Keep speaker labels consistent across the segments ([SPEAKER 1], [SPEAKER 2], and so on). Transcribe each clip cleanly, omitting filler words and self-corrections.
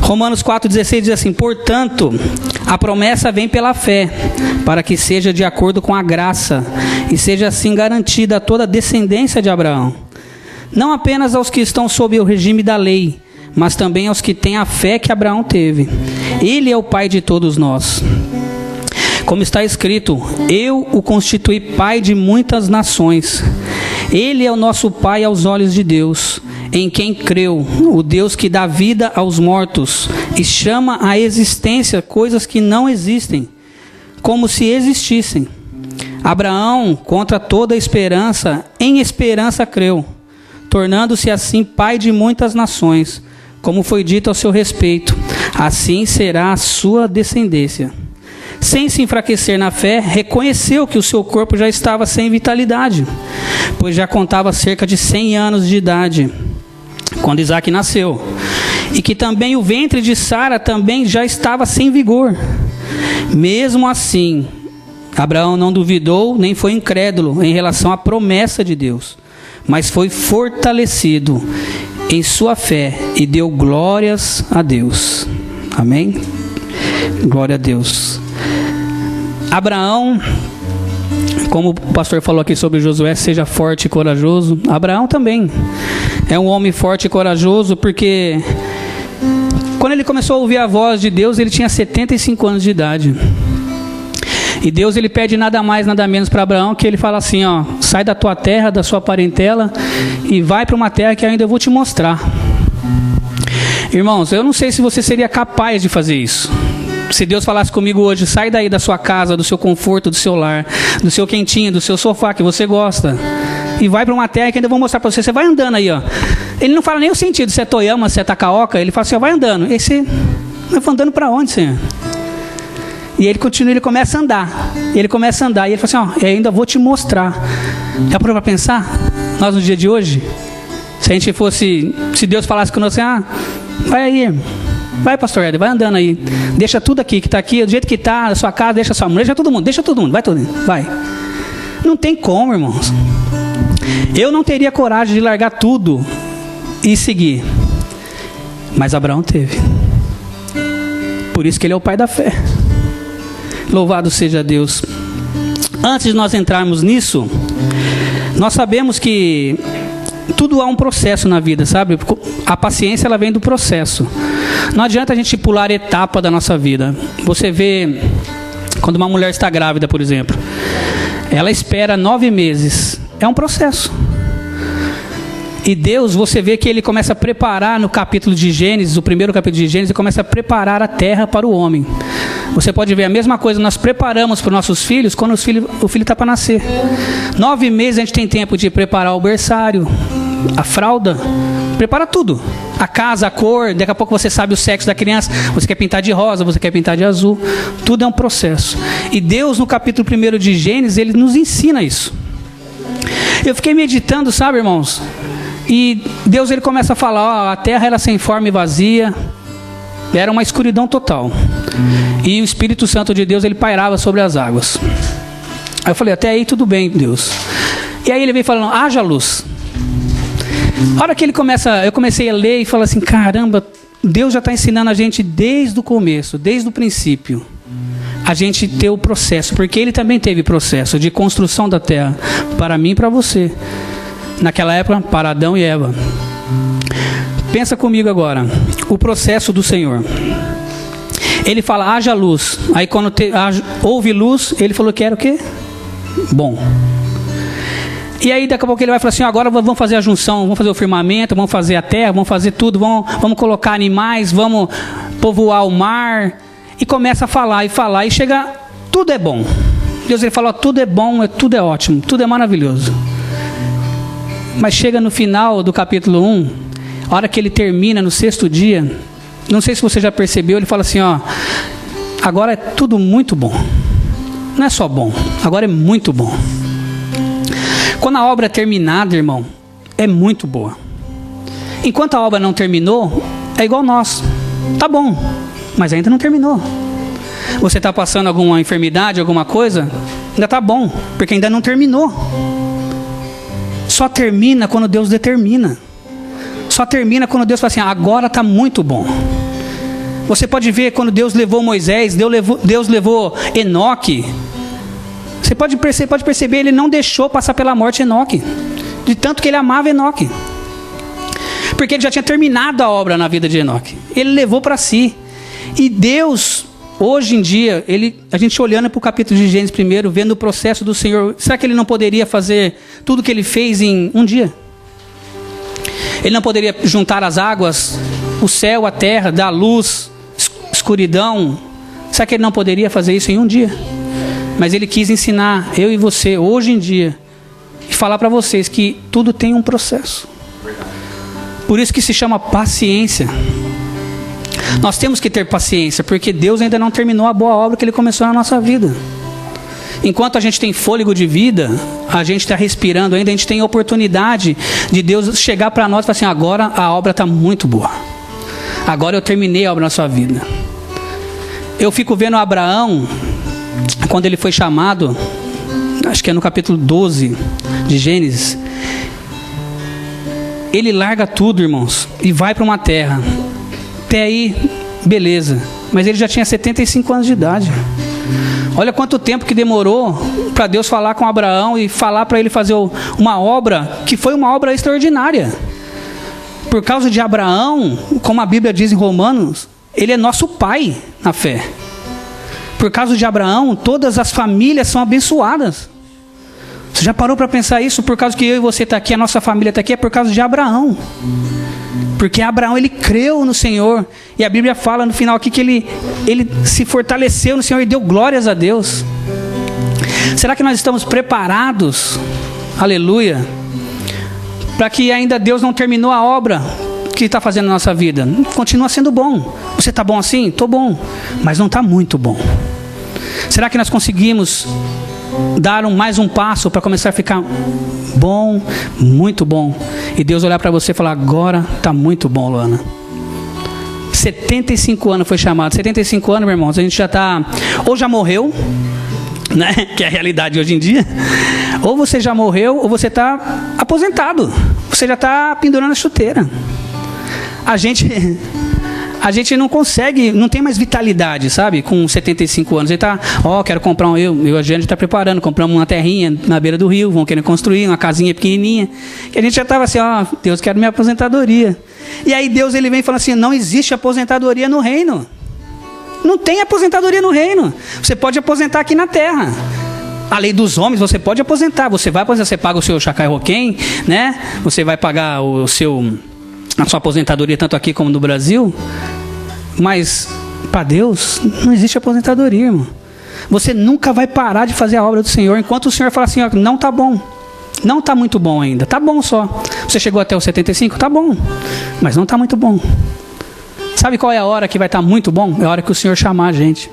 [SPEAKER 1] Romanos 4,16 diz assim: portanto, a promessa vem pela fé, para que seja de acordo com a graça, e seja assim garantida a toda a descendência de Abraão. Não apenas aos que estão sob o regime da lei, mas também aos que têm a fé que Abraão teve. Ele é o pai de todos nós. Como está escrito: eu o constituí pai de muitas nações. Ele é o nosso pai aos olhos de Deus, em quem creu, o Deus que dá vida aos mortos e chama à existência coisas que não existem, como se existissem. Abraão, contra toda esperança, em esperança creu, tornando-se assim pai de muitas nações, como foi dito ao seu respeito: assim será a sua descendência. Sem se enfraquecer na fé, reconheceu que o seu corpo já estava sem vitalidade, pois já contava cerca de 100 anos de idade, quando Isaque nasceu, e que também o ventre de Sara também já estava sem vigor. Mesmo assim, Abraão não duvidou nem foi incrédulo em relação à promessa de Deus, mas foi fortalecido em sua fé e deu glórias a Deus. Amém? Glória a Deus. Abraão, como o pastor falou aqui sobre Josué, seja forte e corajoso. Abraão também é um homem forte e corajoso, porque quando ele começou a ouvir a voz de Deus, ele tinha 75 anos de idade. E Deus, ele pede nada mais, nada menos para Abraão, que ele fala assim, ó: sai da tua terra, da sua parentela, e vai para uma terra que ainda eu vou te mostrar. Irmãos, eu não sei se você seria capaz de fazer isso. Se Deus falasse comigo hoje: sai daí da sua casa, do seu conforto, do seu lar, do seu quentinho, do seu sofá que você gosta, e vai para uma terra que ainda vou mostrar para você. Você vai andando aí, ó. Ele não fala nem o sentido, se é Toyama, se é Takaoka. Ele fala assim: ó, vai andando. E você vai andando para onde, Senhor? E ele continua, ele começa a andar. Ele começa a andar. E ele fala assim: ó, eu ainda vou te mostrar. Já parou para pensar? Nós no dia de hoje, se a gente fosse, se Deus falasse conosco assim: ah, vai aí, vai, pastor Eder, vai andando aí, deixa tudo aqui que está aqui, do jeito que está, a sua casa, deixa sua mulher, deixa todo mundo, vai todo mundo, vai. Não tem como, irmãos. Eu não teria coragem de largar tudo e seguir, mas Abraão teve. Por isso que ele é o pai da fé. Louvado seja Deus. Antes de nós entrarmos nisso, nós sabemos que tudo há um processo na vida, sabe? A paciência, ela vem do processo. Não adianta a gente pular etapa da nossa vida. Você vê, quando uma mulher está grávida, por exemplo, ela espera 9 meses. É um processo. E Deus, você vê que ele começa a preparar no capítulo de Gênesis, o primeiro capítulo de Gênesis, ele começa a preparar a terra para o homem. Você pode ver a mesma coisa, nós preparamos para os nossos filhos quando o filho está para nascer. 9 meses a gente tem tempo de preparar o berçário, a fralda, prepara tudo. A casa, a cor, daqui a pouco você sabe o sexo da criança, você quer pintar de rosa, você quer pintar de azul. Tudo é um processo. E Deus, no capítulo 1 de Gênesis, ele nos ensina isso. Eu fiquei meditando, sabe, irmãos? E Deus, ele começa a falar, ó, a terra era sem forma e vazia, era uma escuridão total. E o Espírito Santo de Deus, ele pairava sobre as águas. Aí eu falei: até aí tudo bem, Deus. E aí ele veio falando: haja luz. A hora que ele começa, eu comecei a ler e falei assim: caramba, Deus já está ensinando a gente desde o começo, desde o princípio, a gente ter o processo, porque ele também teve processo de construção da terra, para mim e para você. Naquela época, para Adão e Eva. Pensa comigo agora, o processo do Senhor. Ele fala: haja luz. Aí quando houve luz, ele falou que era o quê? Bom. E aí daqui a pouco ele vai falar assim: agora vamos fazer a junção, vamos fazer o firmamento, vamos fazer a terra, vamos fazer tudo, vamos colocar animais, vamos povoar o mar. E começa a falar e chega, tudo é bom. Deus, ele fala: tudo é bom, tudo é ótimo, tudo é maravilhoso. Mas chega no final do capítulo 1, a hora que ele termina no 6º dia, não sei se você já percebeu, ele fala assim: ó, agora é tudo muito bom. Não é só bom, agora é muito bom. Quando a obra é terminada, irmão, é muito boa. Enquanto a obra não terminou, é igual nós. Tá bom, mas ainda não terminou. Você está passando alguma enfermidade, alguma coisa, ainda tá bom, porque ainda não terminou. Só termina quando Deus determina. Só termina quando Deus fala assim: agora está muito bom. Você pode ver quando Deus levou Moisés, Deus levou Enoque. Você pode perceber, ele não deixou passar pela morte Enoque, de tanto que ele amava Enoque. Porque ele já tinha terminado a obra na vida de Enoque. Ele levou para si. E Deus, hoje em dia, a gente olhando para o capítulo de Gênesis primeiro, vendo o processo do Senhor, será que ele não poderia fazer tudo o que ele fez em um dia? Ele não poderia juntar as águas, o céu, a terra, dar luz, escuridão? Será que ele não poderia fazer isso em um dia? Mas ele quis ensinar eu e você, hoje em dia, e falar para vocês que tudo tem um processo. Por isso que se chama paciência. Nós temos que ter paciência, porque Deus ainda não terminou a boa obra que Ele começou na nossa vida. Enquanto a gente tem fôlego de vida, a gente está respirando ainda, a gente tem oportunidade de Deus chegar para nós e falar assim, agora a obra está muito boa. Agora eu terminei a obra na sua vida. Eu fico vendo Abraão, quando ele foi chamado, acho que é no capítulo 12 de Gênesis, ele larga tudo, irmãos, e vai para uma terra. Até aí, beleza. Mas ele já tinha 75 anos de idade. Olha quanto tempo que demorou para Deus falar com Abraão e falar para ele fazer uma obra, que foi uma obra extraordinária. Por causa de Abraão, como a Bíblia diz em Romanos, ele é nosso pai na fé. Por causa de Abraão, todas as famílias são abençoadas. Você já parou para pensar isso? Por causa que eu e você está aqui, a nossa família está aqui, é por causa de Abraão. Porque Abraão, ele creu no Senhor. E a Bíblia fala no final aqui que ele se fortaleceu no Senhor e deu glórias a Deus. Será que nós estamos preparados, aleluia, para que ainda Deus não terminou a obra que está fazendo na nossa vida? Continua sendo bom. Você está bom assim? Estou bom. Mas não está muito bom. Será que nós conseguimos dar mais um passo para começar a ficar bom, muito bom, e Deus olhar para você e falar, agora está muito bom, Luana? 75 anos foi chamado. 75 anos, meus irmãos, a gente já está, ou já morreu, né? Que é a realidade hoje em dia, ou você já morreu, ou você está aposentado, você já está pendurando a chuteira. A gente não consegue, não tem mais vitalidade, sabe? Com 75 anos. Ele está, quero comprar eu e a gente está preparando, compramos uma terrinha na beira do rio, vão querer construir uma casinha pequenininha. Que a gente já estava assim, Deus, quero minha aposentadoria. E aí Deus, ele vem e fala assim, não existe aposentadoria no reino. Não tem aposentadoria no reino. Você pode aposentar aqui na terra. A lei dos homens, você pode aposentar. Você vai aposentar, você paga o seu Chacai Roquem, né? Você vai pagar a sua aposentadoria tanto aqui como no Brasil. Mas para Deus não existe aposentadoria, irmão. Você nunca vai parar de fazer a obra do Senhor enquanto o Senhor falar assim, não está bom, não está muito bom ainda, está bom só. Você chegou até os 75, está bom, mas não está muito bom. Sabe qual é a hora que vai estar muito bom? É a hora que o Senhor chamar a gente,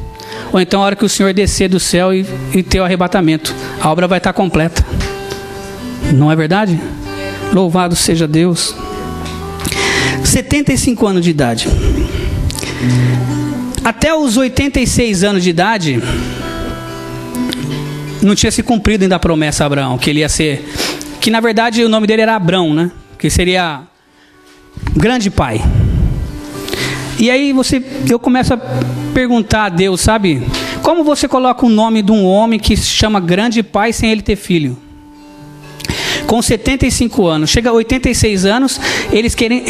[SPEAKER 1] ou então a hora que o Senhor descer do céu e ter o arrebatamento. A obra vai estar completa. Não é verdade? Louvado seja Deus. 75 anos de idade. Até os 86 anos de idade, não tinha se cumprido ainda a promessa a Abraão, que ele ia ser, que na verdade o nome dele era Abrão, né? Que seria grande pai. E aí eu começo a perguntar a Deus, sabe? Como você coloca o nome de um homem que se chama grande pai sem ele ter filho? Com 75 anos, chega a 86 anos, eles querem,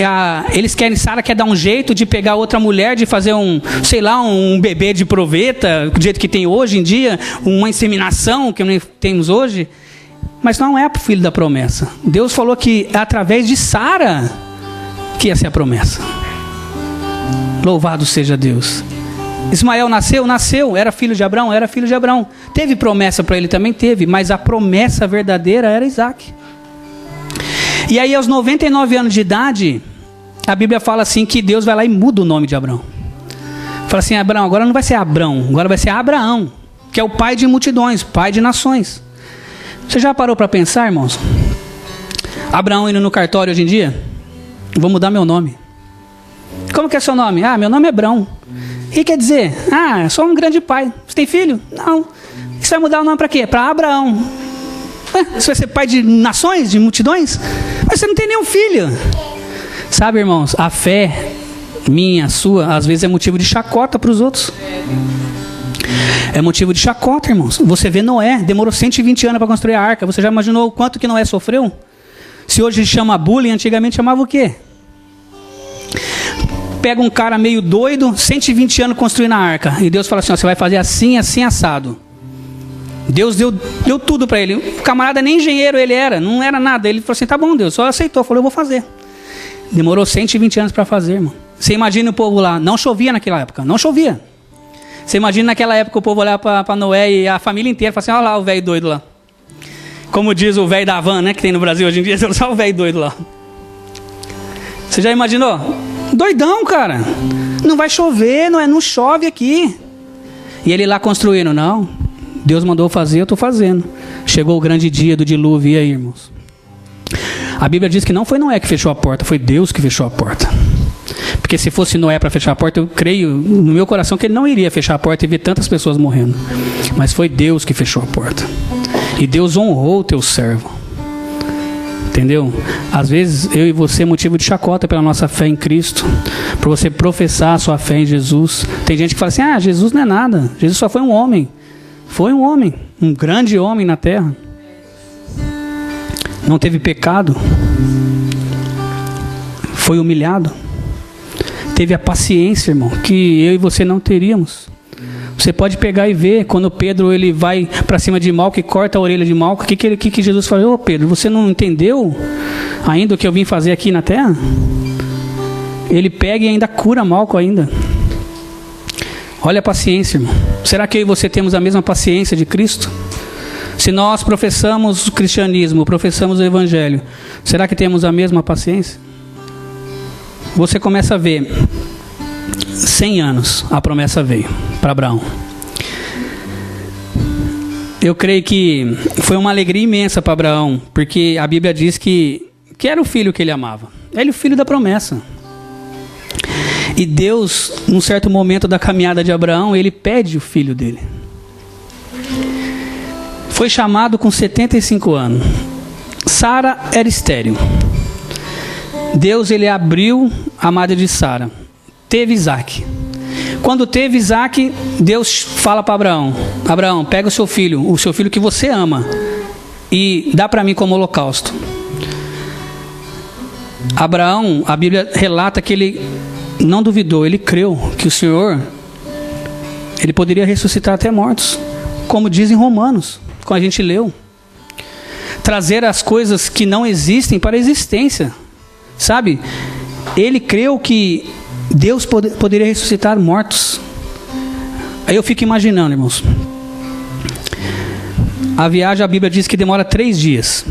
[SPEAKER 1] Sara quer dar um jeito de pegar outra mulher, de fazer um bebê de proveta, do jeito que tem hoje em dia, uma inseminação que nós temos hoje, mas não é para o filho da promessa. Deus falou que é através de Sara que ia ser a promessa. Louvado seja Deus. Ismael nasceu, era filho de Abraão, Teve promessa para ele também? Teve, mas a promessa verdadeira era Isaac. E aí aos 99 anos de idade, a Bíblia fala assim que Deus vai lá e muda o nome de Abraão. Fala assim, Abraão, agora não vai ser Abrão, agora vai ser Abraão, que é o pai de multidões, pai de nações. Você já parou para pensar, irmãos? Abraão indo no cartório hoje em dia, vou mudar meu nome. Como que é seu nome? Meu nome é Abrão. E quer dizer, sou um grande pai. Você tem filho? Não. Você vai mudar o nome para quê? Para Abraão. Você vai ser pai de nações, de multidões? Mas você não tem nenhum filho. Sabe, irmãos, a fé minha, sua, às vezes é motivo de chacota para os outros. É motivo de chacota, irmãos. Você vê Noé, demorou 120 anos para construir a arca. Você já imaginou o quanto que Noé sofreu? Se hoje chama bullying, antigamente chamava o quê? Pega um cara meio doido, 120 anos construindo a arca. E Deus fala assim, ó, você vai fazer assim, assim, assado. Deus deu tudo para ele. O camarada nem engenheiro ele era, não era nada. Ele falou assim, tá bom Deus, só aceitou. Falou, eu vou fazer. Demorou 120 anos para fazer, irmão. Você imagina o povo lá, não chovia naquela época, não chovia. Você imagina naquela época o povo olhar para Noé e a família inteira, fala assim, olha lá o velho doido lá. Como diz o velho da van, né, que tem no Brasil hoje em dia, só o velho doido lá. Você já imaginou? Doidão, cara. Não vai chover, não chove aqui. E ele lá construindo, não. Deus mandou fazer, eu estou fazendo. Chegou o grande dia do dilúvio, e aí, irmãos? A Bíblia diz que não foi Noé que fechou a porta, foi Deus que fechou a porta. Porque se fosse Noé para fechar a porta, eu creio no meu coração que ele não iria fechar a porta e ver tantas pessoas morrendo. Mas foi Deus que fechou a porta. E Deus honrou o teu servo. Entendeu? Às vezes eu e você é motivo de chacota pela nossa fé em Cristo, por você professar a sua fé em Jesus. Tem gente que fala assim, Jesus não é nada, Jesus só foi um homem. Foi um homem, um grande homem na terra. Não teve pecado. Foi humilhado. Teve a paciência, irmão, que eu e você não teríamos. Você pode pegar e ver, quando Pedro ele vai para cima de Malco e corta a orelha de Malco, o que Jesus falou? Ô Pedro, você não entendeu ainda o que eu vim fazer aqui na terra? Ele pega e ainda cura Malco ainda. Olha a paciência, irmão. Será que eu e você temos a mesma paciência de Cristo? Se nós professamos o cristianismo, professamos o evangelho, será que temos a mesma paciência? Você começa a ver, 100 anos a promessa veio para Abraão. Eu creio que foi uma alegria imensa para Abraão, porque a Bíblia diz que era o filho que ele amava. Ele é o filho da promessa. E Deus, num certo momento da caminhada de Abraão, ele pede o filho dele. Foi chamado com 75 anos. Sara era estéril. Deus ele abriu a madre de Sara. Teve Isaac. Quando teve Isaac, Deus fala para Abraão: Abraão, pega o seu filho que você ama, e dá para mim como holocausto. Abraão, a Bíblia relata que ele não duvidou, ele creu que o Senhor, ele poderia ressuscitar até mortos, como diz em Romanos, como a gente leu. Trazer as coisas que não existem para a existência, sabe? Ele creu que Deus poderia ressuscitar mortos. Aí eu fico imaginando, irmãos, a viagem, a Bíblia diz que demora 3 dias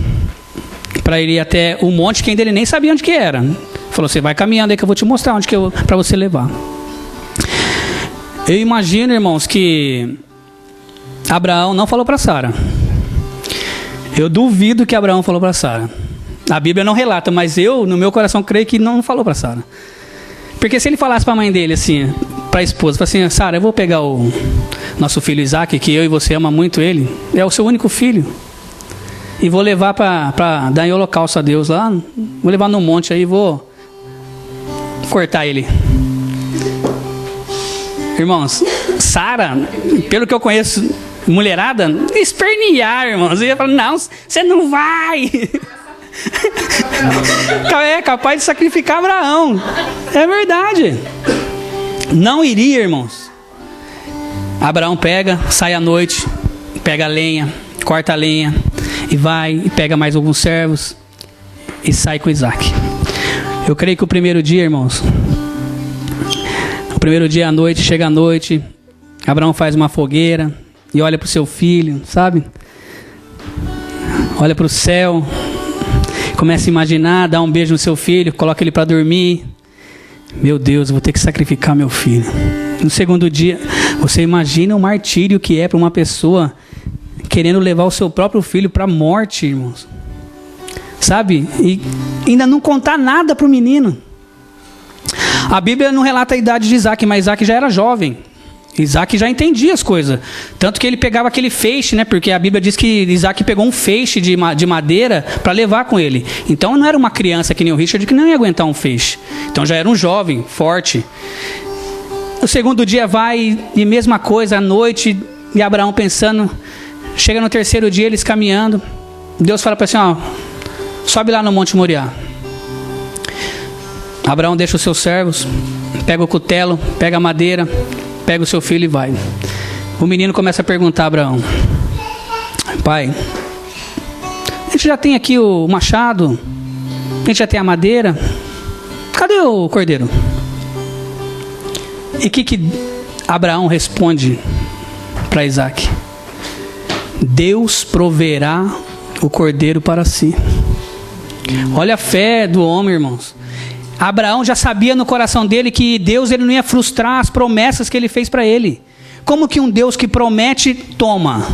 [SPEAKER 1] para ir até o monte que ainda ele nem sabia onde que era. Falou, você vai caminhando aí que eu vou te mostrar onde que para você levar. Eu imagino, irmãos, que Abraão não falou para Sara. Eu duvido que Abraão falou para Sara. A Bíblia não relata, mas eu, no meu coração, creio que não falou para Sara. Porque se ele falasse para a mãe dele assim, para a esposa, falasse assim, Sara, eu vou pegar o nosso filho Isaac, que eu e você ama muito ele, é o seu único filho, e vou levar para dar em holocausto a Deus lá, vou levar no monte aí, vou cortar ele. Irmãos, Sara, pelo que eu conheço, mulherada, espernear, irmãos. Eu ia falar, não, você não vai. É capaz de sacrificar Abraão. É verdade. Não iria, irmãos. Abraão pega, sai à noite, pega a lenha, corta a lenha, e vai, e pega mais alguns servos, e sai com Isaac. Eu creio que o primeiro dia, irmãos, o primeiro dia à noite, chega à noite, Abraão faz uma fogueira, e olha para o seu filho, sabe? Olha para o céu, começa a imaginar, dá um beijo no seu filho, coloca ele para dormir. Meu Deus, eu vou ter que sacrificar meu filho. No segundo dia, você imagina o martírio que é para uma pessoa querendo levar o seu próprio filho para a morte, irmãos. Sabe? E ainda não contar nada para o menino. A Bíblia não relata a idade de Isaac, mas Isaac já era jovem. Isaac já entendia as coisas. Tanto que ele pegava aquele feixe, né? Porque a Bíblia diz que Isaac pegou um feixe de madeira para levar com ele. Então não era uma criança que nem o Richard que não ia aguentar um feixe. Então já era um jovem, forte. O segundo dia vai e mesma coisa, à noite, e Abraão pensando. Chega no terceiro dia, eles caminhando. Deus fala para ele assim, sobe lá no Monte Moriá. Abraão deixa os seus servos, pega o cutelo, pega a madeira, pega o seu filho e vai. O menino começa a perguntar a Abraão: pai, a gente já tem aqui o machado, a gente já tem a madeira, cadê o cordeiro? E o que Abraão responde para Isaac? Deus proverá o cordeiro para si. Olha a fé do homem, irmãos. Abraão já sabia no coração dele que Deus ele não ia frustrar as promessas que ele fez para ele. Como que um Deus que promete, toma?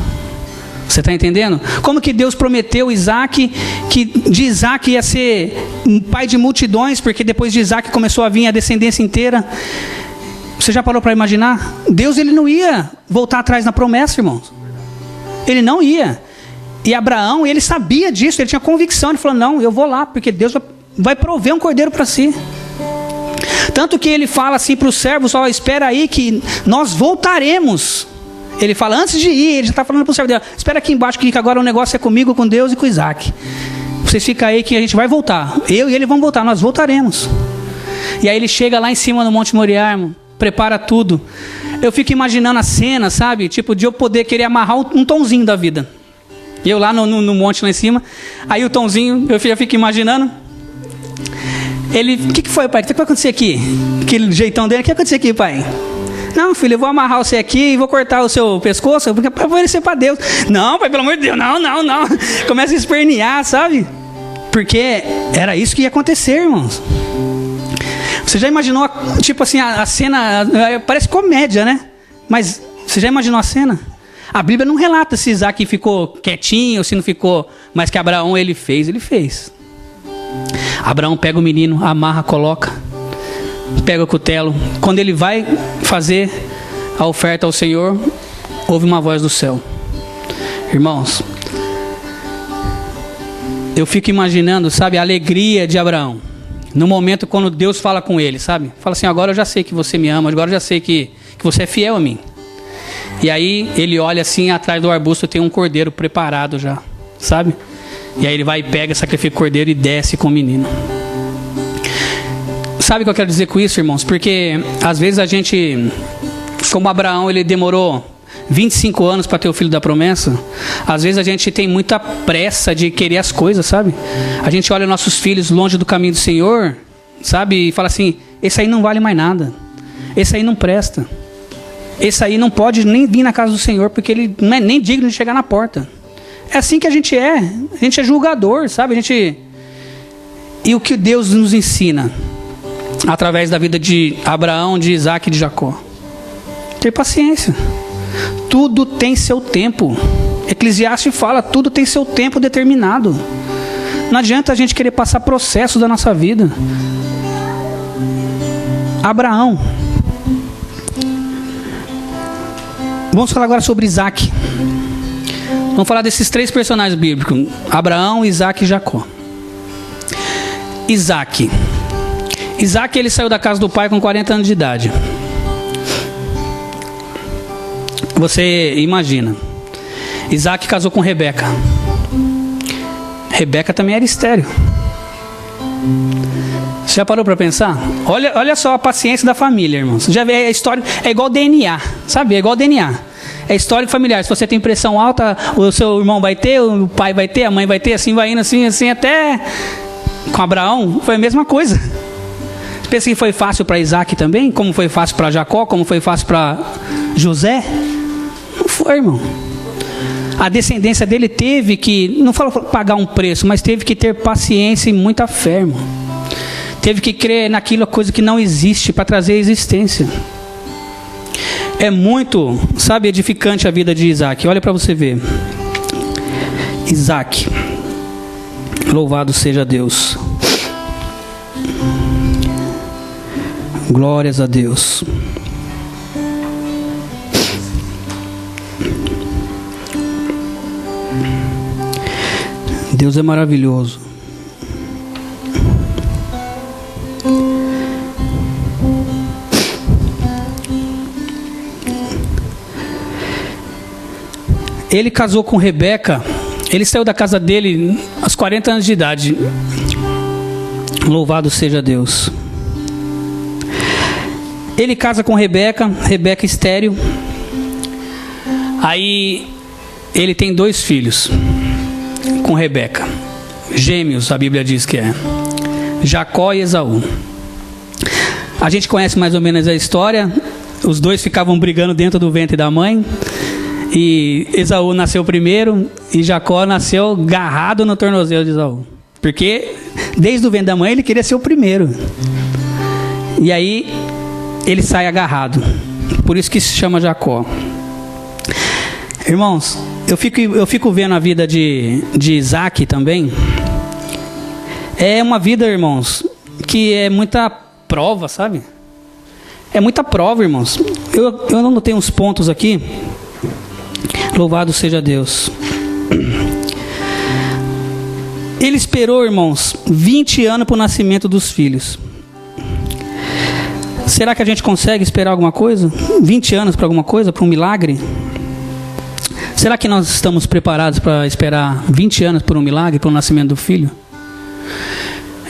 [SPEAKER 1] Você está entendendo? Como que Deus prometeu Isaac, que de Isaac ia ser um pai de multidões, porque depois de Isaac começou a vir a descendência inteira. Você já parou para imaginar? Deus ele não ia voltar atrás na promessa, irmãos. Ele não ia. E Abraão, ele sabia disso, ele tinha convicção. Ele falou, não, eu vou lá, porque Deus vai prover um cordeiro para si. Tanto que ele fala assim para os servos, espera aí que nós voltaremos. Ele fala, antes de ir, ele já está falando para o servo dele, espera aqui embaixo que agora o negócio é comigo, com Deus e com Isaac. Vocês ficam aí que a gente vai voltar. Eu e ele vamos voltar, nós voltaremos. E aí ele chega lá em cima no Monte Moriá, irmão, prepara tudo. Eu fico imaginando a cena, sabe? Tipo, de eu poder querer amarrar um Tomzinho da vida. E eu lá no monte lá em cima. Aí o Tomzinho, eu já fico imaginando. Ele, o que foi, pai? O que vai acontecer aqui? Aquele jeitão dele, o que vai acontecer aqui, pai? Não, filho, eu vou amarrar você aqui e vou cortar o seu pescoço, porque para oferecer para Deus. Não, pai, pelo amor de Deus, não. Começa a espernear, sabe? Porque era isso que ia acontecer, irmãos. Você já imaginou, tipo assim, a cena, parece comédia, né? Mas você já imaginou a cena? A Bíblia não relata se Isaac ficou quietinho ou se não ficou, mas que Abraão ele fez. Abraão pega o menino, amarra, coloca, pega o cutelo. Quando ele vai fazer a oferta ao Senhor, ouve uma voz do céu. Irmãos, eu fico imaginando, sabe, a alegria de Abraão. No momento quando Deus fala com ele, sabe? Fala assim, agora eu já sei que você me ama, agora eu já sei que você é fiel a mim. E aí ele olha assim, atrás do arbusto tem um cordeiro preparado já, sabe? E aí ele vai e pega, sacrifica o cordeiro e desce com o menino. Sabe o que eu quero dizer com isso, irmãos? Porque às vezes a gente, como Abraão, ele demorou 25 anos para ter o filho da promessa. Às vezes a gente tem muita pressa de querer as coisas, sabe? A gente olha nossos filhos longe do caminho do Senhor, sabe? E fala assim, esse aí não vale mais nada. Esse aí não presta. Esse aí não pode nem vir na casa do Senhor, porque ele não é nem digno de chegar na porta. É assim que a gente é julgador, sabe? E o que Deus nos ensina, através da vida de Abraão, de Isaac e de Jacó? Ter paciência. Tudo tem seu tempo. Eclesiastes fala, tudo tem seu tempo determinado. Não adianta a gente querer passar processo da nossa vida. Abraão. Vamos falar agora sobre Isaac. Vamos falar desses três personagens bíblicos: Abraão, Isaac e Jacó. Isaac, ele saiu da casa do pai com 40 anos de idade. Você imagina, Isaac casou com Rebeca. Rebeca também era estéril. Você já parou para pensar? Olha só a paciência da família, irmãos. Já vê a história, é igual DNA, sabe? É igual DNA. É histórico familiar. Se você tem pressão alta, o seu irmão vai ter, o pai vai ter, a mãe vai ter, assim vai indo, assim, até com Abraão foi a mesma coisa. Você pensa que foi fácil para Isaac também? Como foi fácil para Jacó? Como foi fácil para José? Não foi, irmão. A descendência dele teve que, não falo pagar um preço, mas teve que ter paciência e muita fé, irmão. Teve que crer naquilo, coisa que não existe, para trazer a existência. É muito, sabe, edificante a vida de Isaac. Olha para você ver. Isaac. Louvado seja Deus. Glórias a Deus. Deus é maravilhoso. Ele casou com Rebeca. Ele saiu da casa dele aos 40 anos de idade. Louvado seja Deus. Ele casa com Rebeca. Rebeca estéril. Aí ele tem 2 filhos com Rebeca. Gêmeos, a Bíblia diz que é. Jacó e Esaú. A gente conhece mais ou menos a história. Os 2 ficavam brigando dentro do ventre da mãe. E Esaú nasceu primeiro e Jacó nasceu agarrado no tornozelo de Esaú. Porque desde o ventre da mãe ele queria ser o primeiro. E aí ele sai agarrado. Por isso que se chama Jacó. Irmãos, eu fico vendo a vida de Isaac também. É uma vida, irmãos, que é muita prova, sabe? É muita prova, irmãos. Eu não tenho uns pontos aqui. Louvado seja Deus. Ele esperou, irmãos, 20 anos para o nascimento dos filhos. Será que a gente consegue esperar alguma coisa? 20 anos para alguma coisa, para um milagre? Será que nós estamos preparados para esperar 20 anos por um milagre, para o nascimento do filho?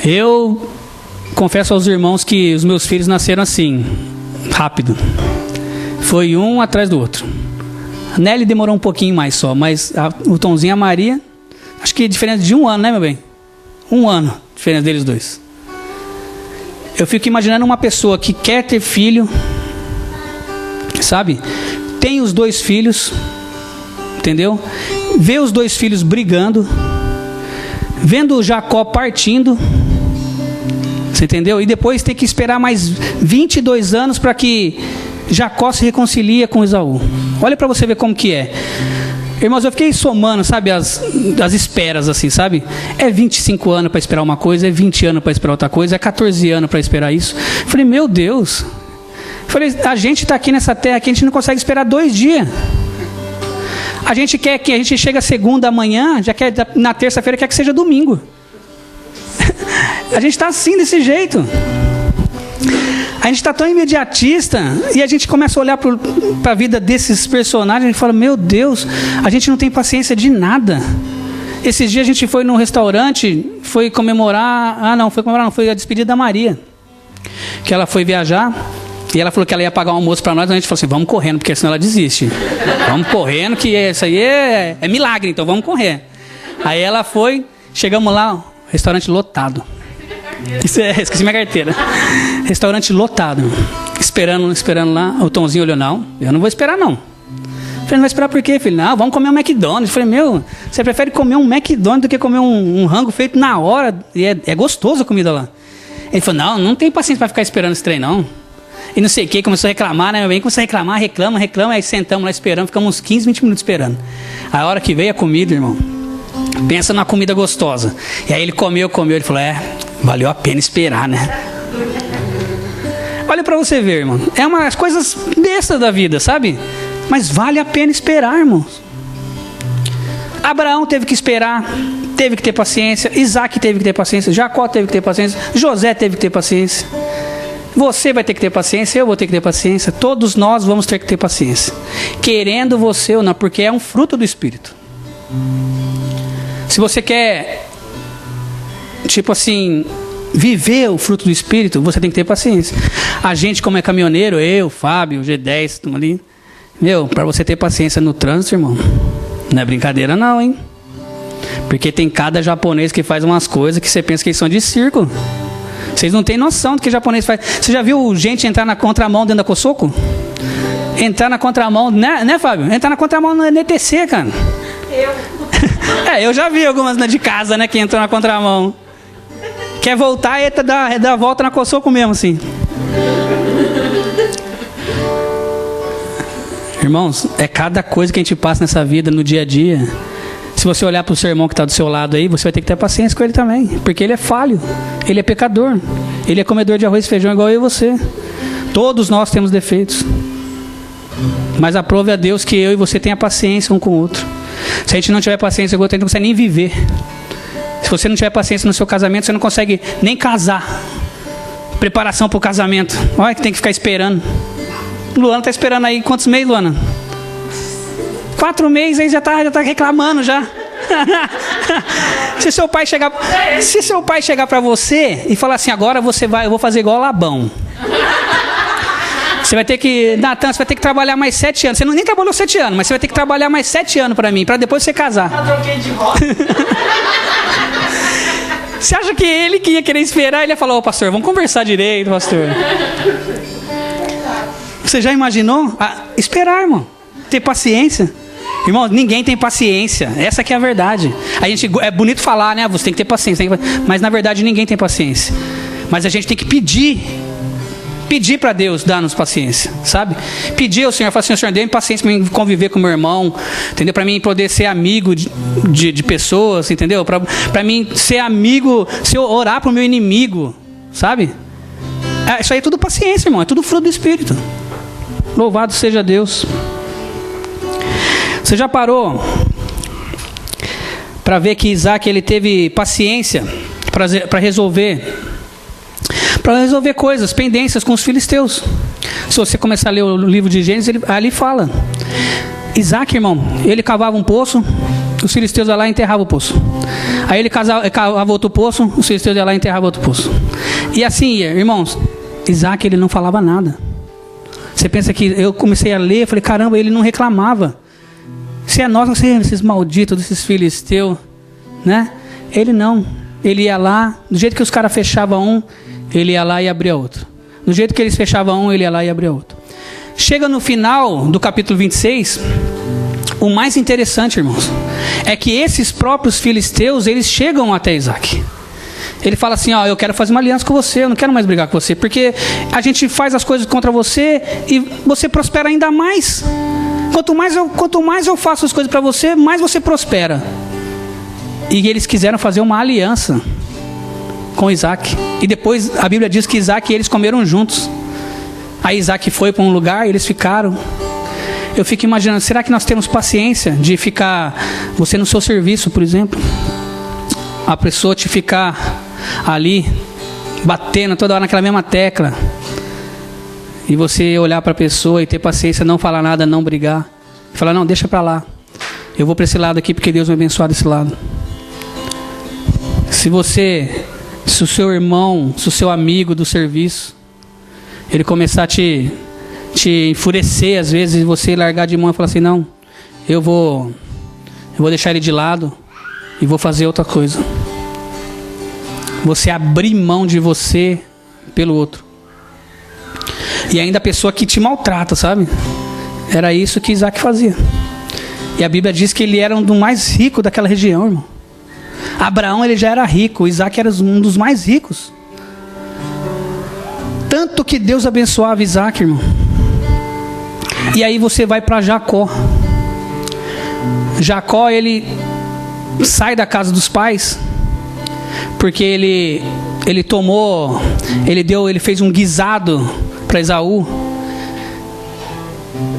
[SPEAKER 1] Eu confesso aos irmãos que os meus filhos nasceram assim, rápido. Foi um atrás do outro. A Nelly demorou um pouquinho mais só, mas o Tomzinho e a Maria, acho que é diferença de 1 ano, né, meu bem? 1 ano, diferença deles 2. Eu fico imaginando uma pessoa que quer ter filho, sabe? Tem os 2 filhos, entendeu? Vê os 2 filhos brigando, vendo Jacó partindo, você entendeu? E depois tem que esperar mais 22 anos para que Jacó se reconcilia com Esaú. Olha para você ver como que é. Irmãos, eu fiquei somando, sabe, as esperas assim, sabe? É 25 anos para esperar uma coisa, é 20 anos para esperar outra coisa, é 14 anos para esperar isso. Falei, meu Deus. Falei, a gente está aqui nessa terra que a gente não consegue esperar 2 dias. A gente quer que a gente chegue segunda amanhã, já quer na terça-feira quer que seja domingo. A gente está assim, desse jeito. A gente está tão imediatista e a gente começa a olhar para a vida desses personagens e fala, meu Deus, a gente não tem paciência de nada. Esses dias a gente foi num restaurante, foi comemorar, foi a despedida da Maria, que ela foi viajar e ela falou que ela ia pagar um almoço para nós, a gente falou assim, vamos correndo, porque senão ela desiste. Vamos correndo, que isso aí é milagre, então vamos correr. Aí ela foi, chegamos lá, restaurante lotado. Esqueci minha carteira. Restaurante lotado. Esperando lá. O Tomzinho olhou, não, eu não vou esperar não. Falei, não vai esperar por quê, filho? Não, vamos comer um McDonald's. Falei, meu, você prefere comer um McDonald's do que comer um rango feito na hora? E é gostoso a comida lá. Ele falou, não tem paciência para ficar esperando esse trem não. E não sei o que, começou a reclamar, né? Bem, começou a reclamar, reclama. Aí sentamos lá esperando, ficamos uns 15, 20 minutos esperando. A hora que veio a comida, irmão, pensa numa comida gostosa. E aí ele comeu, ele falou, valeu a pena esperar, né? Olha para você ver, irmão. É umas coisas bestas da vida, sabe? Mas vale a pena esperar, irmãos. Abraão teve que esperar, teve que ter paciência. Isaac teve que ter paciência. Jacó teve que ter paciência. José teve que ter paciência. Você vai ter que ter paciência, eu vou ter que ter paciência. Todos nós vamos ter que ter paciência. Querendo você ou não, porque é um fruto do Espírito. Se você quer, tipo assim, viver o fruto do Espírito, você tem que ter paciência. A gente, como é caminhoneiro, eu, Fábio, G10, estamos ali. Para você ter paciência no trânsito, irmão, não é brincadeira não, hein? Porque tem cada japonês que faz umas coisas que você pensa que eles são de circo. Vocês não têm noção do que japonês faz. Você já viu gente entrar na contramão dentro da Cosoco? Entrar na contramão, né, Fábio? Entrar na contramão no NTC, cara. Eu já vi algumas de casa, né, que entram na contramão. Quer voltar e dá a volta na Cosoco mesmo, assim. Irmãos, é cada coisa que a gente passa nessa vida, no dia a dia. Se você olhar para o seu irmão que está do seu lado aí, você vai ter que ter paciência com ele também. Porque ele é falho, ele é pecador. Ele é comedor de arroz e feijão igual eu e você. Todos nós temos defeitos. Mas aprove a Deus que eu e você tenha paciência um com o outro. Se a gente não tiver paciência com o outro, a gente não consegue nem viver. Se você não tiver paciência no seu casamento, você não consegue nem casar. Preparação para o casamento. Olha que tem que ficar esperando. Luana está esperando aí quantos meses, Luana? 4 meses aí já tá reclamando já. Se seu pai chegar para você e falar assim, agora eu vou fazer igual Labão. Você vai ter que, Natan, você vai ter que trabalhar mais 7 anos. Você nem trabalhou 7 anos, mas você vai ter que trabalhar mais 7 anos para mim, para depois você casar.
[SPEAKER 2] Eu troquei de roda.
[SPEAKER 1] Você acha que ele que ia querer esperar? Ele ia falar, ô pastor, vamos conversar direito, pastor. Você já imaginou? Esperar, irmão. Ter paciência. Irmão, ninguém tem paciência. Essa que é a verdade. É bonito falar, né? Você tem que ter paciência. Mas na verdade ninguém tem paciência. Mas a gente tem que pedir para Deus dar-nos paciência, sabe? Pedir ao Senhor, falar assim, Senhor, dê-me paciência para mim conviver com meu irmão, entendeu? Para mim poder ser amigo de pessoas, entendeu? Para mim ser amigo, se eu orar para o meu inimigo, sabe? Isso aí é tudo paciência, irmão, é tudo fruto do Espírito. Louvado seja Deus. Você já parou para ver que Isaac ele teve paciência para resolver coisas, pendências com os filisteus? Se você começar a ler o livro de Gênesis, ali fala. Isaac, irmão, ele cavava um poço, os filisteus iam lá e enterravam o poço. Aí ele cavava outro poço, os filisteus iam lá e enterravam outro poço. E assim ia, irmãos. Isaac, ele não falava nada. Você pensa que eu comecei a ler, falei, caramba, ele não reclamava. Se é nós, esses malditos desses filisteus, né? Ele não. Ele ia lá, do jeito que os caras fechavam um, ele ia lá e abria outro. Do jeito que eles fechavam um, ele ia lá e abria outro. Chega no final do capítulo 26, o mais interessante, irmãos, é que esses próprios filisteus, eles chegam até Isaac. Ele fala assim, ó, eu quero fazer uma aliança com você, eu não quero mais brigar com você, porque a gente faz as coisas contra você e você prospera ainda mais. Quanto mais eu faço as coisas para você, mais você prospera. E eles quiseram fazer uma aliança com Isaac. E depois a Bíblia diz que Isaac e eles comeram juntos. Aí Isaac foi para um lugar e eles ficaram. Eu fico imaginando, será que nós temos paciência de ficar, você no seu serviço, por exemplo, a pessoa te ficar ali, batendo toda hora naquela mesma tecla, e você olhar para a pessoa e ter paciência, não falar nada, não brigar, e falar, não, deixa para lá, eu vou para esse lado aqui porque Deus vai abençoar desse lado. Se o seu irmão, se o seu amigo do serviço, ele começar a te enfurecer às vezes, e você largar de mão e falar assim, não, eu vou deixar ele de lado e vou fazer outra coisa. Você abrir mão de você pelo outro. E ainda a pessoa que te maltrata, sabe? Era isso que Isaac fazia. E a Bíblia diz que ele era um dos mais ricos daquela região, irmão. Abraão, ele já era rico, Isaac era um dos mais ricos. Tanto que Deus abençoava Isaac, irmão. E aí você vai para Jacó. Jacó, ele sai da casa dos pais, porque ele fez um guisado para Esaú.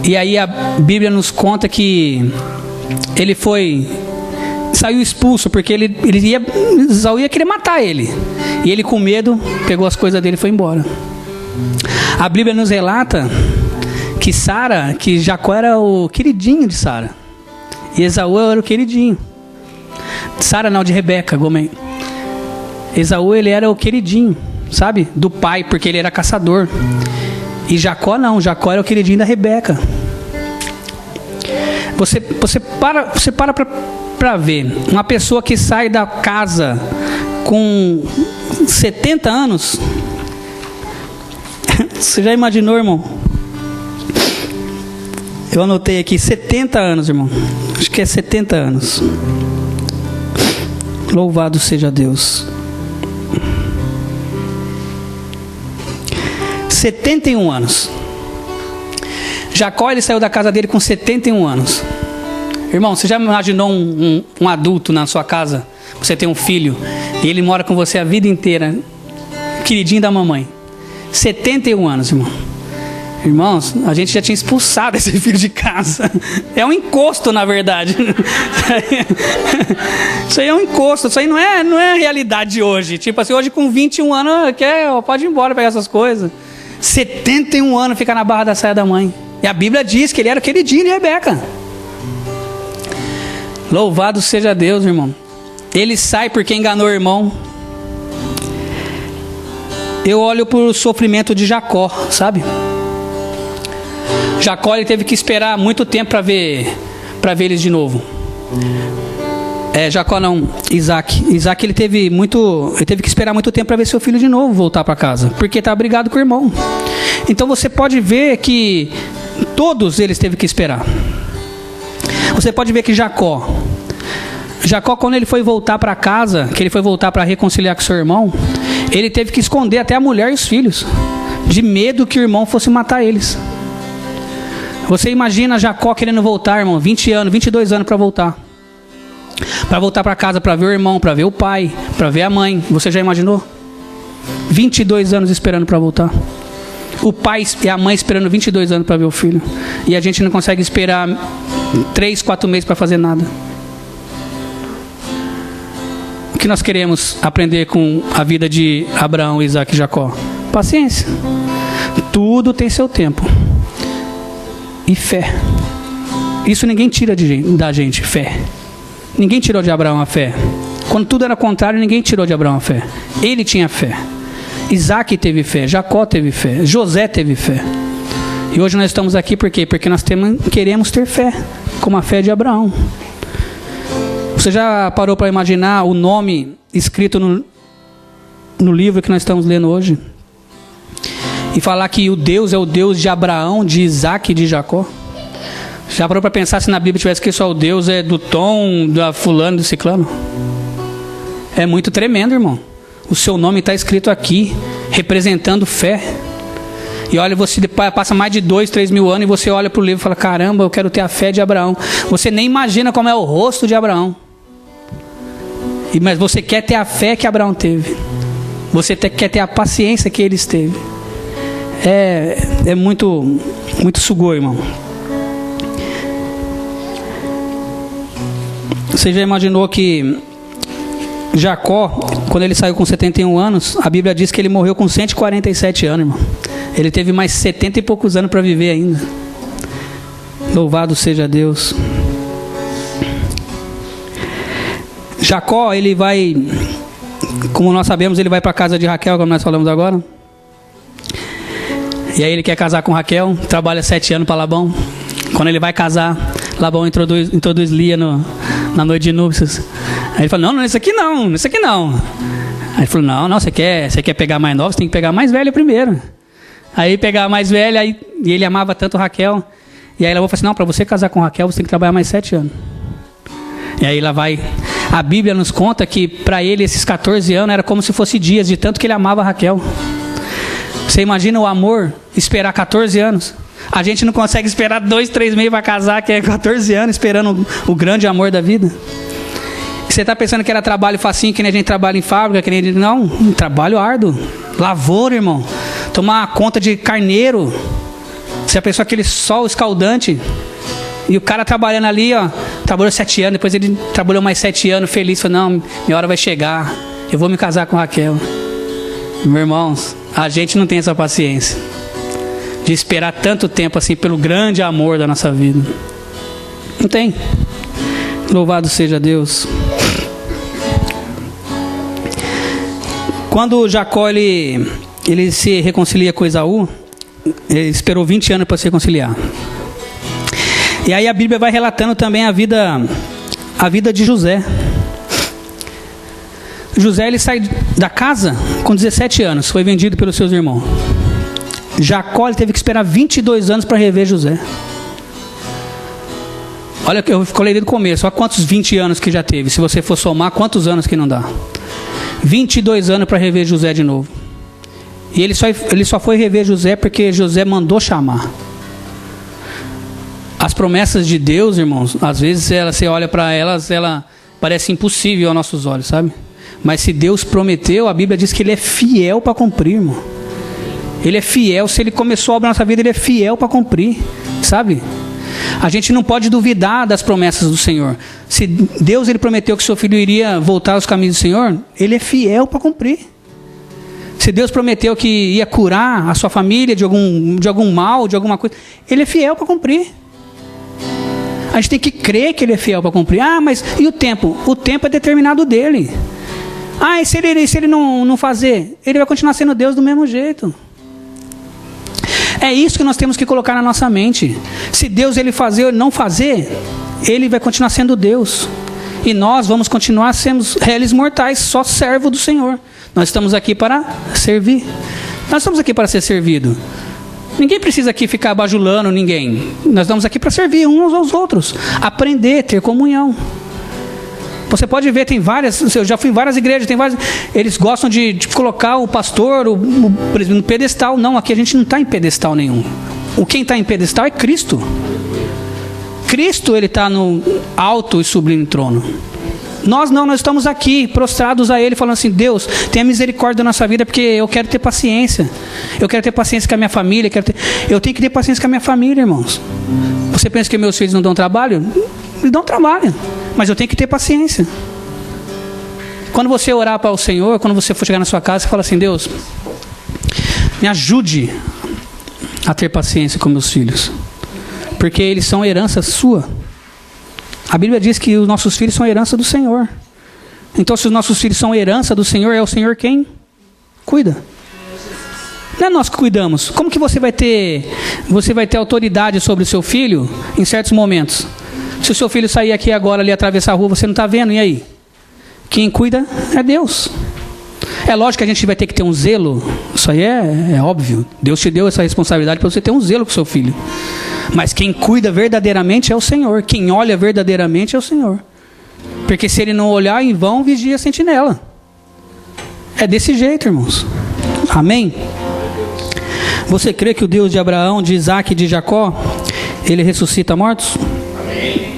[SPEAKER 1] E aí a Bíblia nos conta que ele saiu expulso, porque Esaú ia querer matar ele. E ele, com medo, pegou as coisas dele e foi embora. A Bíblia nos relata que Jacó era o queridinho de Sara. E Esaú era o queridinho. Sara não, de Rebeca, Gomen. Esaú, ele era o queridinho, sabe? Do pai, porque ele era caçador. E Jacó não, Jacó era o queridinho da Rebeca. Você para para ver. Uma pessoa que sai da casa com 70 anos. Você já imaginou, irmão? Eu anotei aqui 70 anos, irmão. Acho que é 70 anos. Louvado seja Deus. 71 anos. Jacó, ele saiu da casa dele com 71 anos. Irmão, você já imaginou um adulto na sua casa? Você tem um filho e ele mora com você a vida inteira, queridinho da mamãe. 71 anos, irmão. Irmãos, a gente já tinha expulsado esse filho de casa. É um encosto, na verdade. Isso aí é um encosto. Isso aí não é a realidade de hoje. Tipo assim, hoje com 21 anos, pode ir embora pegar essas coisas. 71 anos fica na barra da saia da mãe. E a Bíblia diz que ele era o queridinho de Rebeca. Louvado seja Deus, irmão. Ele sai porque enganou o irmão. Eu olho para o sofrimento de Jacó, sabe? Jacó, ele teve que esperar muito tempo para ver eles de novo. Jacó não, Isaac. Isaac ele teve que esperar muito tempo para ver seu filho de novo voltar para casa, porque estava brigado com o irmão. Então você pode ver que todos eles teve que esperar. Você pode ver que Jacó, quando ele foi voltar para casa, que ele foi voltar para reconciliar com seu irmão, ele teve que esconder até a mulher e os filhos, de medo que o irmão fosse matar eles. Você imagina Jacó querendo voltar, irmão, 20 anos, 22 anos para voltar para casa, para ver o irmão, para ver o pai, para ver a mãe. Você já imaginou? 22 anos esperando para voltar. O pai e a mãe esperando 22 anos para ver o filho. E a gente não consegue esperar 3, 4 meses para fazer nada. O que nós queremos aprender com a vida de Abraão, Isaac e Jacó? Paciência. Tudo tem seu tempo. E fé. Isso ninguém tira da gente, fé. Ninguém tirou de Abraão a fé. Quando tudo era contrário, ninguém tirou de Abraão a fé. Ele tinha fé. Isaac teve fé, Jacó teve fé, José teve fé. E hoje nós estamos aqui por quê? Porque nós queremos ter fé, como a fé de Abraão. Você já parou para imaginar o nome escrito no livro que nós estamos lendo hoje? E falar que o Deus é o Deus de Abraão, de Isaac e de Jacó? Já parou para pensar se na Bíblia tivesse que só o Deus é do Tom, da fulano, do ciclano? É muito tremendo, irmão. O seu nome está escrito aqui, representando fé. E olha, você passa mais de 2, 3 mil anos e você olha para o livro e fala, caramba, eu quero ter a fé de Abraão. Você nem imagina como é o rosto de Abraão. Mas você quer ter a fé que Abraão teve. Você quer ter a paciência que eles teve. É muito, muito sugoi, irmão. Você já imaginou que Jacó, quando ele saiu com 71 anos, a Bíblia diz que ele morreu com 147 anos, irmão. Ele teve mais 70 e poucos anos para viver ainda. Louvado seja Deus. Jacó, ele vai, como nós sabemos, ele vai para a casa de Raquel, como nós falamos agora. E aí ele quer casar com Raquel, trabalha 7 anos para Labão. Quando ele vai casar, Labão introduz Lia na noite de núpcias. Aí ele falou, não, isso aqui não. Aí ele falou, não, você quer pegar mais nova, você tem que pegar mais velha primeiro. Aí pegar a mais velha, e ele amava tanto Raquel. E aí ela falou assim, não, para você casar com Raquel, você tem que trabalhar mais 7 anos. E aí lá vai. A Bíblia nos conta que para ele esses 14 anos era como se fosse dias, de tanto que ele amava Raquel. Você imagina o amor, esperar 14 anos? A gente não consegue esperar 2, 3 meses para casar, que é 14 anos, esperando o grande amor da vida. Você está pensando que era trabalho facinho, que nem a gente trabalha em fábrica, que nem a gente... Não, um trabalho árduo. Lavoura, irmão. Tomar conta de carneiro. Você já pensou aquele sol escaldante? E o cara trabalhando ali, ó, trabalhou 7 anos, depois ele trabalhou mais 7 anos, feliz, falou, não, minha hora vai chegar, eu vou me casar com Raquel. Meus irmãos, a gente não tem essa paciência de esperar tanto tempo assim pelo grande amor da nossa vida. Não tem. Louvado seja Deus. Quando Jacó ele se reconcilia com Esaú, ele esperou 20 anos para se reconciliar. E aí a Bíblia vai relatando também a vida de José. José ele sai da casa com 17 anos, foi vendido pelos seus irmãos. Jacó ele teve que esperar 22 anos para rever José. Olha, eu falei desde o começo, olha quantos 20 anos que já teve. Se você for somar, quantos anos que não dá? 22 anos para rever José de novo. E ele só foi rever José porque José mandou chamar. As promessas de Deus, irmãos, às vezes você olha para elas, ela parece impossível aos nossos olhos, sabe? Mas se Deus prometeu, a Bíblia diz que Ele é fiel para cumprir, irmão. Ele é fiel. Se Ele começou a obra na nossa vida, Ele é fiel para cumprir, sabe? A gente não pode duvidar das promessas do Senhor. Se Deus Ele prometeu que seu filho iria voltar aos caminhos do Senhor, Ele é fiel para cumprir. Se Deus prometeu que ia curar a sua família de algum mal, de alguma coisa, Ele é fiel para cumprir. A gente tem que crer que Ele é fiel para cumprir. Ah, mas e o tempo? O tempo é determinado dEle. Ah, e se Ele não fazer? Ele vai continuar sendo Deus do mesmo jeito. É isso que nós temos que colocar na nossa mente. Se Deus Ele fazer ou não fazer, Ele vai continuar sendo Deus. E nós vamos continuar sendo réis mortais, só servo do Senhor. Nós estamos aqui para servir. Nós estamos aqui para ser servido. Ninguém precisa aqui ficar bajulando ninguém. Nós estamos aqui para servir uns aos outros. Aprender, ter comunhão. Você pode ver, tem várias, eu já fui em várias igrejas, tem várias, eles gostam de colocar o pastor, o presbítero no pedestal. Não, aqui a gente não está em pedestal nenhum. Quem está em pedestal é Cristo. Cristo, Ele está no alto e sublime trono. Nós não, nós estamos aqui, prostrados a Ele, falando assim, Deus, tenha misericórdia da nossa vida, porque eu quero ter paciência. Eu quero ter paciência com a minha família, eu tenho que ter paciência com a minha família, irmãos. Você pensa que meus filhos não dão trabalho? Eles dão trabalho, mas eu tenho que ter paciência. Quando você orar para o Senhor, quando você for chegar na sua casa, você fala assim, Deus, me ajude a ter paciência com meus filhos, porque eles são herança sua. A Bíblia diz que os nossos filhos são herança do Senhor. Então, se os nossos filhos são herança do Senhor, é o Senhor quem cuida. Não é nós que cuidamos. Como que você vai ter autoridade sobre o seu filho em certos momentos? Se o seu filho sair aqui agora, ali atravessar a rua, você não está vendo, e aí? Quem cuida é Deus. É lógico que a gente vai ter que ter um zelo. Isso aí é óbvio. Deus te deu essa responsabilidade para você ter um zelo com o seu filho. Mas quem cuida verdadeiramente é o Senhor. Quem olha verdadeiramente é o Senhor. Porque se Ele não olhar, em vão vigia a sentinela. É desse jeito, irmãos. Amém? Você crê que o Deus de Abraão, de Isaac e de Jacó, Ele ressuscita mortos? Amém.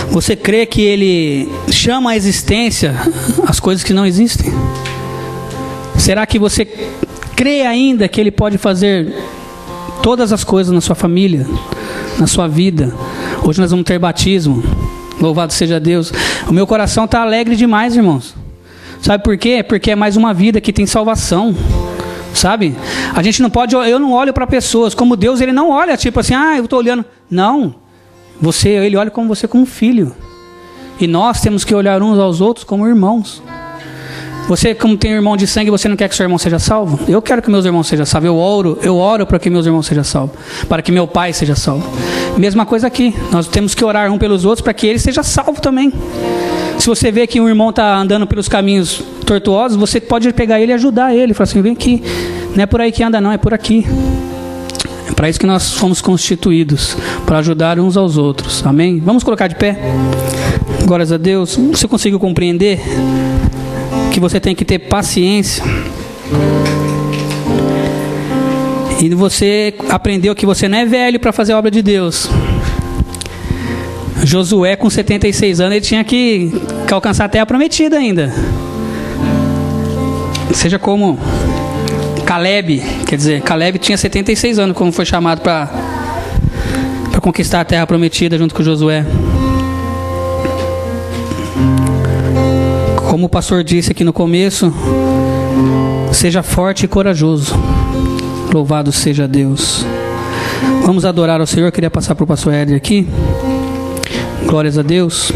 [SPEAKER 1] Você crê que Ele chama à existência as coisas que não existem? Será que você crê ainda que Ele pode fazer todas as coisas na sua família, na sua vida? Hoje nós vamos ter batismo. Louvado seja Deus. O meu coração está alegre demais, irmãos. Sabe por quê? Porque é mais uma vida que tem salvação. Sabe? A gente não pode... Eu não olho para pessoas. Como Deus, Ele não olha tipo assim, eu estou olhando. Não. Ele olha como você como filho. E nós temos que olhar uns aos outros como irmãos. Você, como tem irmão de sangue, você não quer que seu irmão seja salvo? Eu quero que meus irmãos sejam salvos. Eu oro para que meus irmãos sejam salvos. Para que meu pai seja salvo. Mesma coisa aqui. Nós temos que orar um pelos outros para que ele seja salvo também. Se você vê que um irmão está andando pelos caminhos tortuosos, você pode pegar ele e ajudar ele. Falar assim, vem aqui. Não é por aí que anda não, é por aqui. É para isso que nós fomos constituídos. Para ajudar uns aos outros. Amém? Vamos colocar de pé. Glórias a Deus. Você conseguiu compreender que você tem que ter paciência? E você aprendeu que você não é velho para fazer a obra de Deus. Josué, com 76 anos, ele tinha que alcançar a terra prometida ainda. Seja como Caleb, quer dizer, Caleb tinha 76 anos quando foi chamado para conquistar a terra prometida junto com Josué. Como o pastor disse aqui no começo, seja forte e corajoso. Louvado seja Deus. Vamos adorar ao Senhor. Eu queria passar para o pastor Éder aqui. Glórias a Deus.